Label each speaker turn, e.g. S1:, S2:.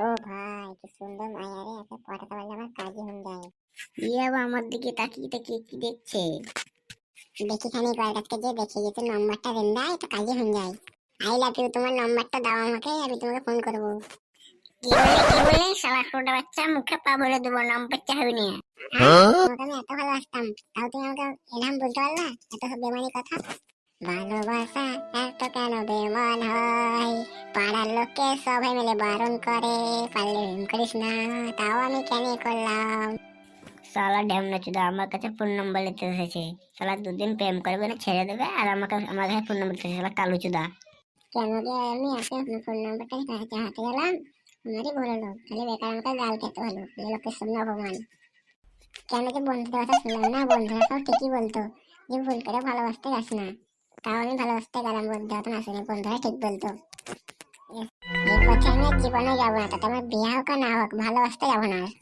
S1: ও ভাই কি সুন্দর মাইয়া রে, একে পটাতে পারলে আমার কাজই হয়ে যায়।
S2: ইয়ে আবার আমার দিকে তাকিয়ে তাকিয়ে কি দেখছে?
S1: দেখি খানি কয়েক কাছকে যে দেখে গেছে নম্বরটা দেন দেয় তো কাজই হয়ে যায়। আই লাভ ইউ, তোমার নম্বরটা দাও আমাকে, আমি তোমাকে ফোন করবো।
S2: কি বলে শালা ছোট বাচ্চা, মুখে পা ভরে দেবো, নাম্বার চাইবি নিয়ে।
S1: তোমাকে আমি এত ভালোবাসতাম, তাও তুমি আমাকে এরকম বলতে পারলা? এত সব বেমানি কথা। ভালোবাসা এত কেন বেমান হয়, পাড়ার লোককে সবাই মিলে বারণ করে, পারলে প্রেম করিস না, তাও আমি কেন করলাম।
S2: শালা ঢ্যামনা চুদা আমার কাছে ফোন নাম্বার নিতে এসেছে। শালা দুদিন প্রেম করবে না ছেড়ে দেবে, আর আমার কাছে ফোন নাম্বার দিতেছে, শালা কালু চুদা।
S1: কেন যে আমি এত আপনার ফোন নাম্বারটা হাতে হাতে গেলাম, আমারই ভুল হলো। খালি বেকার আমাকে গাল খেতে হলো, লোকের সামনে অপমান। কেন যে বন্ধুদের কথা শুনলাম না, বন্ধুরা সব ঠিকই বলতো যে ভুল করে ভালোবাসতে যাস না, তাও আমি ভালোবাসতে গেলাম, বন্ধু এখন আসেনি, বন্ধুরা ঠিক বলতো। এই পথে আমি আর জীবনে যাবো না, তাতে আমার বিয়ে হোক আর না হোক, ভালোবাসতে যাবো না আর।